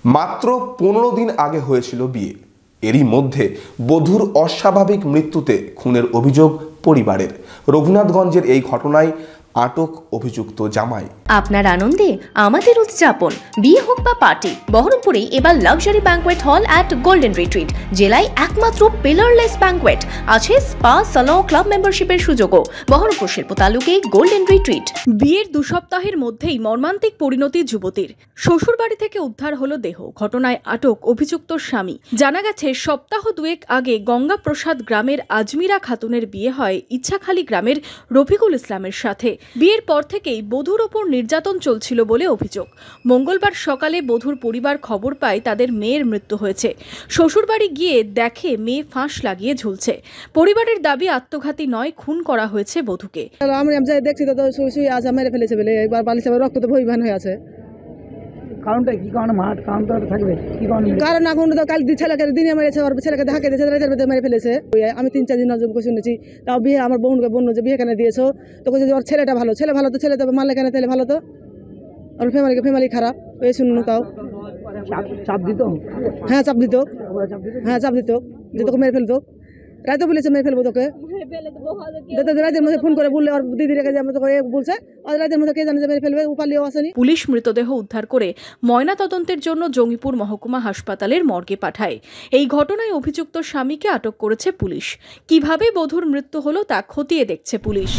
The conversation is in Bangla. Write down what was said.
মাত্র 15 দিন আগে হয়েছিল বিয়ে, এরই মধ্যে বধূর অস্বাভাবিক মৃত্যুতে খুনের অভিযোগ পরিবারের। রঘুনাথগঞ্জের এই ঘটনায় আটক অভিযুক্ত জামাই। আপনার আনন্দে আমাদের উদযাপন, বিয়ে হোক বা পার্টি, বহরমপুরে এবার luxury banquet hall at golden retreat. জেলায় একমাত্র পিলারলেস ব্যাংকোয়েট, আছে স্পা, সালন, ক্লাব মেম্বারশিপের সুযোগও। বহরমপুর শিল্প তালুকে গোল্ডেন রিট্রিট। বিয়ের 2 সপ্তাহের মধ্যেই মর্মান্তিক পরিণতি যুবতীর। শ্বশুরবাড়ি থেকে উদ্ধার হলো দেহ, ঘটনায় আটক অভিযুক্ত স্বামী। জানা গেছে সপ্তাহ 2 আগে গঙ্গাপ্রসাদ গ্রামের আজমিরা খাতুনের বিয়ে হয় ইচ্ছাখালী গ্রামের রফিকুল ইসলামের সাথে। বিয়ের পর থেকেই বধূর ওপর নির্যাতন চলছিল বলে অভিযোগ। মঙ্গলবার সকালে বধূর পরিবার খবর পায় তাদের মেয়ের মৃত্যু হয়েছে। শ্বশুরবাড়ি গিয়ে দেখে মেয়ে ফাঁস লাগিয়ে ঝুলছে। পরিবারের দাবি আত্মঘাতী নয়, খুন করা হয়েছে বধূকে। আমি দেখছি তো শুয়ে আছে, মেরে ফেলেছে বলে একবার বালিশে রক্ত তো ভইভান হয়ে আছে। কারণটা কি? কারণ মাঠ কারণ তো থাকবে কি কারণ এখন তো কাল ছেলেকে দিনে মেরেছে, ওর ছেলেকে ধাক্কা দিয়েছে, রাতের মধ্যে মেরে ফেলেছে। আমি 3-4 দিন নজর শুনেছি। তাও বিয়ে আমার বোনকে বললো যে বিয়ে কেন দিয়েছো, তখন যদি ওর ছেলেটা ভালো, ছেলে ভালো তো ছেলে তো মারলে কেন, তাহলে ভালো তো। ওর ফ্যামিলি খারাপ, এই শুনুন। তাও চাপ দিত? হ্যাঁ চাপ দিত, চাপ দিত যে তোকে মেরে ফেলতো। রাতে বলেছে মেরে ফেলবো তোকে, রাতের মধ্যে ফোন করে বললে ওর দিদি রেখে যাবে, তোকে বলছে রাতের মধ্যে কে জানে যে মেরে ফেলবে, উপালিও আসেনি। পুলিশ মৃতদেহ উদ্ধার করে ময়না তদন্তের জন্য জঙ্গিপুর মহকুমা হাসপাতালের মর্গে পাঠায়। এই ঘটনায় অভিযুক্ত স্বামীকে আটক করেছে পুলিশ। কিভাবে বধূর মৃত্যু হলো তা খতিয়ে দেখছে পুলিশ।